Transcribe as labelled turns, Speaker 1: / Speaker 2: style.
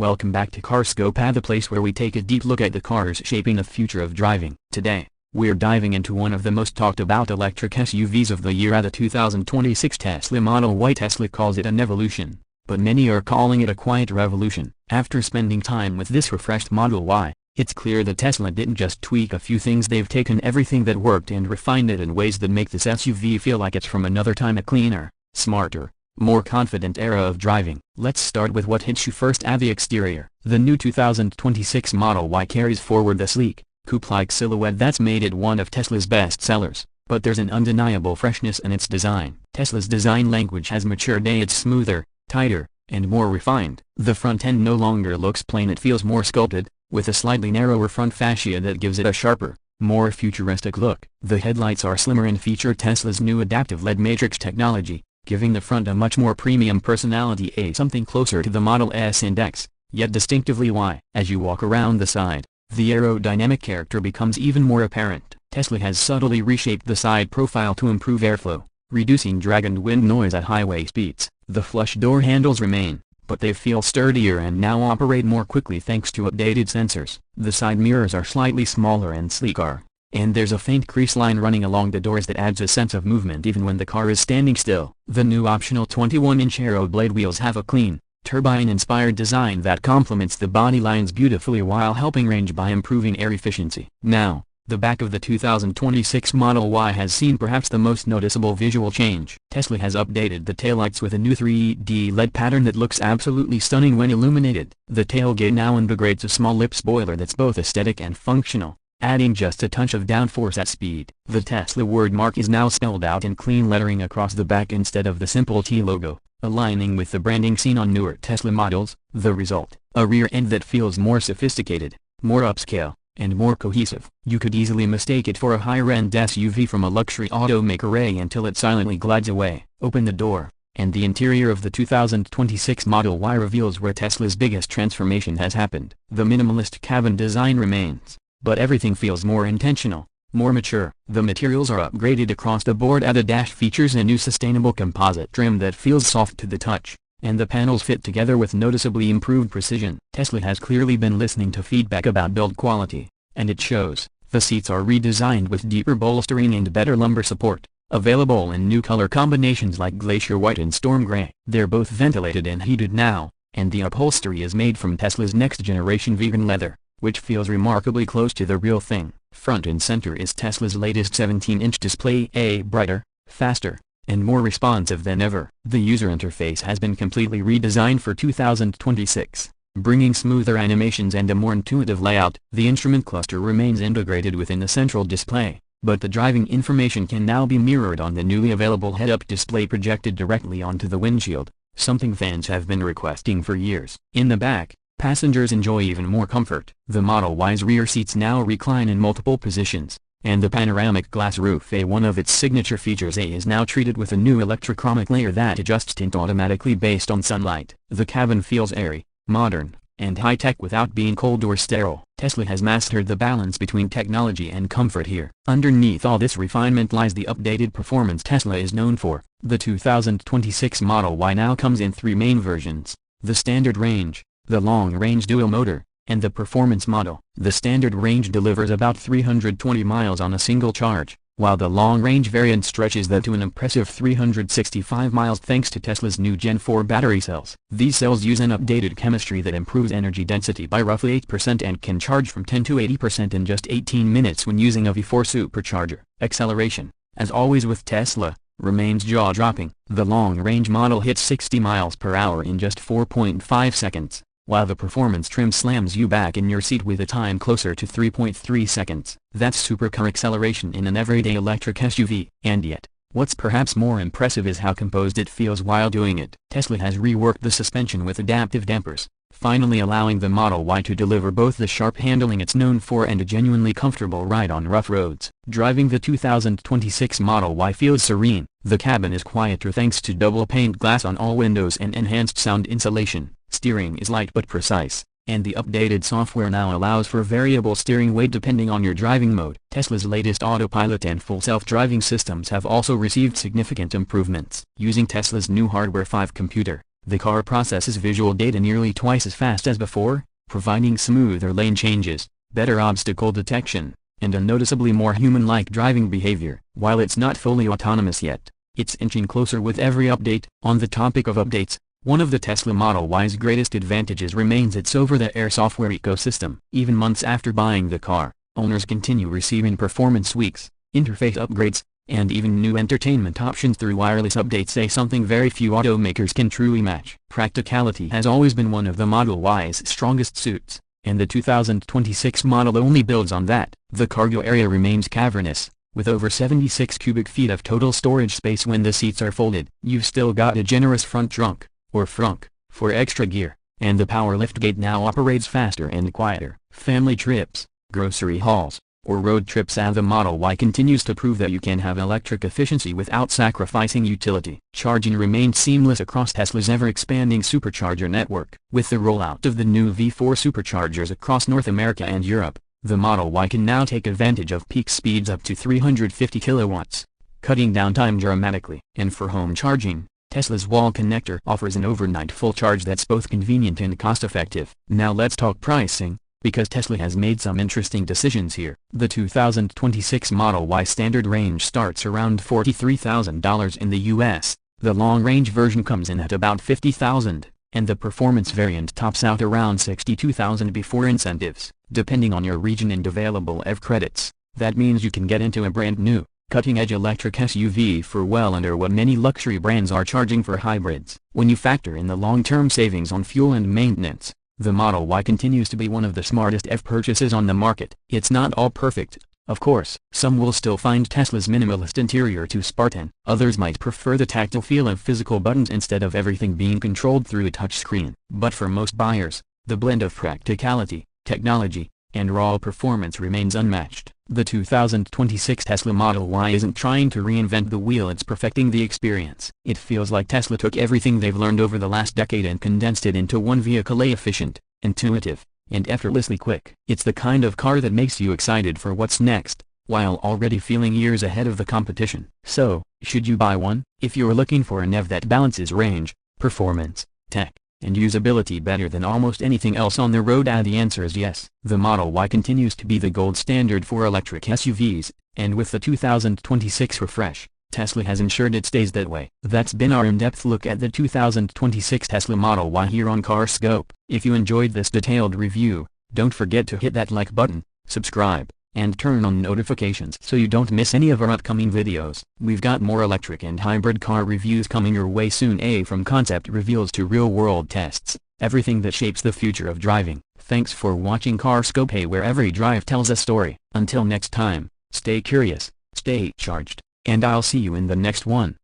Speaker 1: Welcome back to Carscope, the place where we take a deep look at the cars shaping the future of driving. Today, we're diving into one of the most talked about electric SUVs of the year, the 2026 Tesla Model Y. Tesla calls it an evolution, but many are calling it a quiet revolution. After spending time with this refreshed Model Y, it's clear that Tesla didn't just tweak a few things, they've taken everything that worked and refined it in ways that make this SUV feel like it's from another time, a cleaner, smarter, more confident era of driving. Let's start with what hits you first at the exterior. The new 2026 Model Y carries forward the sleek, coupe-like silhouette that's made it one of Tesla's best sellers, but there's an undeniable freshness in its design. Tesla's design language has matured, it's smoother, tighter, and more refined. The front end no longer looks plain, it feels more sculpted, with a slightly narrower front fascia that gives it a sharper, more futuristic look. The headlights are slimmer and feature Tesla's new adaptive LED matrix technology, giving the front a much more premium personality, something closer to the Model S and X, yet distinctively Y. As you walk around the side, the aerodynamic character becomes even more apparent. Tesla has subtly reshaped the side profile to improve airflow, reducing drag and wind noise at highway speeds. The flush door handles remain, but they feel sturdier and now operate more quickly thanks to updated sensors. The side mirrors are slightly smaller and sleeker, and there's a faint crease line running along the doors that adds a sense of movement even when the car is standing still. The new optional 21-inch aero blade wheels have a clean, turbine-inspired design that complements the body lines beautifully while helping range by improving air efficiency. Now, the back of the 2026 Model Y has seen perhaps the most noticeable visual change. Tesla has updated the taillights with a new 3D LED pattern that looks absolutely stunning when illuminated. The tailgate now integrates a small lip spoiler that's both aesthetic and functional, adding just a touch of downforce at speed. The Tesla word mark is now spelled out in clean lettering across the back instead of the simple T logo, aligning with the branding seen on newer Tesla models. The result, a rear end that feels more sophisticated, more upscale, and more cohesive. You could easily mistake it for a higher-end SUV from a luxury automaker until it silently glides away. Open the door, and the interior of the 2026 Model Y reveals where Tesla's biggest transformation has happened. The minimalist cabin design remains, but everything feels more intentional, more mature. The materials are upgraded across the board. The dash features a new sustainable composite trim that feels soft to the touch, and the panels fit together with noticeably improved precision. Tesla has clearly been listening to feedback about build quality, and it shows. The seats are redesigned with deeper bolstering and better lumbar support, available in new color combinations like glacier white and storm gray. They're both ventilated and heated now, and the upholstery is made from Tesla's next-generation vegan leather, which feels remarkably close to the real thing. Front and center is Tesla's latest 17-inch display, brighter, faster, and more responsive than ever. The user interface has been completely redesigned for 2026, bringing smoother animations and a more intuitive layout. The instrument cluster remains integrated within the central display, but the driving information can now be mirrored on the newly available head-up display projected directly onto the windshield, something fans have been requesting for years. In the back, passengers enjoy even more comfort. The Model Y's rear seats now recline in multiple positions, and the panoramic glass roof, one of its signature features, is now treated with a new electrochromic layer that adjusts tint automatically based on sunlight. The cabin feels airy, modern, and high-tech without being cold or sterile. Tesla has mastered the balance between technology and comfort here. Underneath all this refinement lies the updated performance Tesla is known for. The 2026 Model Y now comes in three main versions: the standard range, the long-range dual motor, and the performance model. The standard range delivers about 320 miles on a single charge, while the long-range variant stretches that to an impressive 365 miles thanks to Tesla's new Gen 4 battery cells. These cells use an updated chemistry that improves energy density by roughly 8% and can charge from 10 to 80% in just 18 minutes when using a V4 supercharger. Acceleration, as always with Tesla, remains jaw-dropping. The long-range model hits 60 miles per hour in just 4.5 seconds, while the performance trim slams you back in your seat with a time closer to 3.3 seconds. That's supercar acceleration in an everyday electric SUV. And yet, what's perhaps more impressive is how composed it feels while doing it. Tesla has reworked the suspension with adaptive dampers, finally allowing the Model Y to deliver both the sharp handling it's known for and a genuinely comfortable ride on rough roads. Driving the 2026 Model Y feels serene. The cabin is quieter thanks to double-pane glass on all windows and enhanced sound insulation. Steering is light but precise, and the updated software now allows for variable steering weight depending on your driving mode. Tesla's latest autopilot and full self-driving systems have also received significant improvements. Using Tesla's new Hardware 5 computer, The car processes visual data nearly twice as fast as before, providing smoother lane changes, better obstacle detection, and a noticeably more human-like driving behavior. While it's not fully autonomous yet, it's inching closer with every update. On the topic of updates, one of the Tesla Model Y's greatest advantages remains its over-the-air software ecosystem. Even months after buying the car, owners continue receiving performance tweaks, interface upgrades, and even new entertainment options through wireless updates, something very few automakers can truly match. Practicality has always been one of the Model Y's strongest suits, and the 2026 model only builds on that. The cargo area remains cavernous, with over 76 cubic feet of total storage space when the seats are folded. You've still got a generous front trunk, or frunk, for extra gear, and the power liftgate now operates faster and quieter. Family trips, grocery hauls, or road trips, and the Model Y continues to prove that you can have electric efficiency without sacrificing utility. Charging remains seamless across Tesla's ever-expanding supercharger network. With the rollout of the new V4 superchargers across North America and Europe, the Model Y can now take advantage of peak speeds up to 350 kilowatts, cutting down time dramatically. And for home charging, Tesla's wall connector offers an overnight full charge that's both convenient and cost-effective. Now let's talk pricing, because Tesla has made some interesting decisions here. The 2026 Model Y standard range starts around $43,000 in the US, the long-range version comes in at about $50,000, and the performance variant tops out around $62,000 before incentives. Depending on your region and available EV credits, that means you can get into a brand new, cutting-edge electric SUV for well under what many luxury brands are charging for hybrids. When you factor in the long-term savings on fuel and maintenance, the Model Y continues to be one of the smartest EV purchases on the market. It's not all perfect, of course. Some will still find Tesla's minimalist interior too Spartan. Others might prefer the tactile feel of physical buttons instead of everything being controlled through a touchscreen. But for most buyers, the blend of practicality, technology, and raw performance remains unmatched. The 2026 Tesla Model Y isn't trying to reinvent the wheel, it's perfecting the experience. It feels like Tesla took everything they've learned over the last decade and condensed it into one vehicle: efficient, intuitive, and effortlessly quick. It's the kind of car that makes you excited for what's next, while already feeling years ahead of the competition. So, should you buy one? If you're looking for an EV that balances range, performance, tech, and usability better than almost anything else on the road, the answer is yes. The Model Y continues to be the gold standard for electric SUVs, and with the 2026 refresh, Tesla has ensured it stays that way. That's been our in-depth look at the 2026 Tesla Model Y here on CarScope. If you enjoyed this detailed review, don't forget to hit that like button, subscribe, and turn on notifications so you don't miss any of our upcoming videos. We've got more electric and hybrid car reviews coming your way soon. From concept reveals to real-world tests, everything that shapes the future of driving. Thanks for watching CarScope, where every drive tells a story. Until next time, stay curious, stay charged, and I'll see you in the next one.